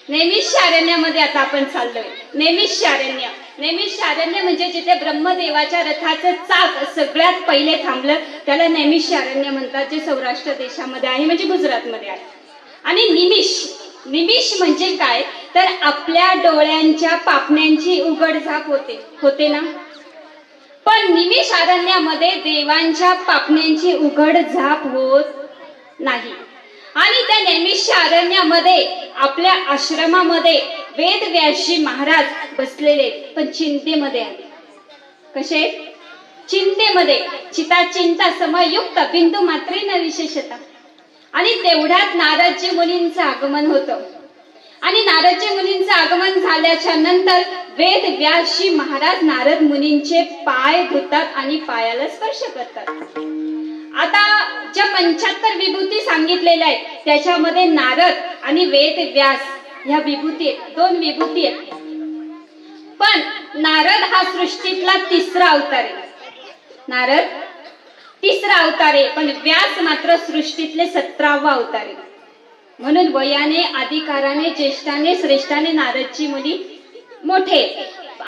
नैमिषारण्यामध्ये आता आपण चाललोय. नैमिषारण्य, नैमिषारण्य म्हणजे जिथे ब्रह्मदेवाच्या रथाचं चाक सगळ्यात पहिले थांबलं त्याला नैमिषारण्य म्हणतात, जे सौराष्ट्र देशामध्ये आहे, म्हणजे गुजरातमध्ये आहे. आणि निमिष, निमिष म्हणजे काय तर आपल्या डोळ्यांच्या पापण्यांची उघडझाप होते ना. पण निमिषारण्यामध्ये देवांच्या पापण्यांची उघडझाप होत नाही. आणि त्या नैमिषारण्यामध्ये आपल्या आश्रमामध्ये वेदव्यासजी महाराज बसलेले, पण चिंतेमध्ये आहेत. कसे? चिंतेमध्ये. चिता चिंता समयुक्त बिंदू मात्रे न विशेषता. आणि तेवढ्यात नारदजी मुनींचं आगमन होतं. आणि नारदजी मुनींचं आगमन झाल्याच्या नंतर वेदव्यासजी महाराज नारद मुनींचे पाय धुतात आणि पायाला स्पर्श करतात. आता ज्या 75 विभूती सांगितलेल्या आहेत त्याच्यामध्ये नारद आणि वेदव्यास ह्या विभूती आहेत, 2 विभूती आहेत. पण नारद हा सृष्टीतला तिसरा अवतार आहे. नारद तिसरा अवतार आहे, पण व्यास मात्र सृष्टीतले 17वा अवतार आहे. म्हणून वयाने, अधिकाराने, ज्येष्ठाने, श्रेष्ठाने नारदजी मुनी मोठे.